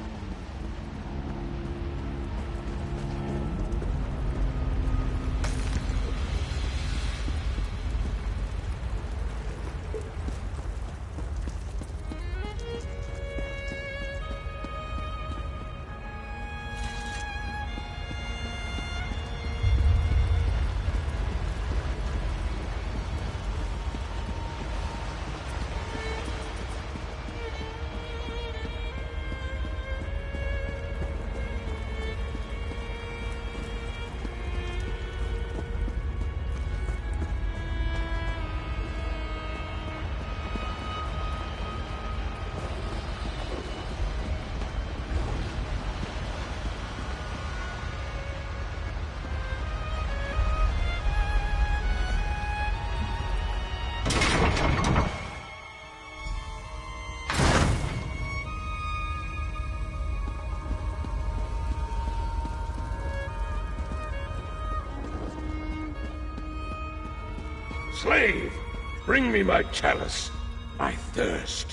Speaker 5: Slave, bring me my chalice. I thirst.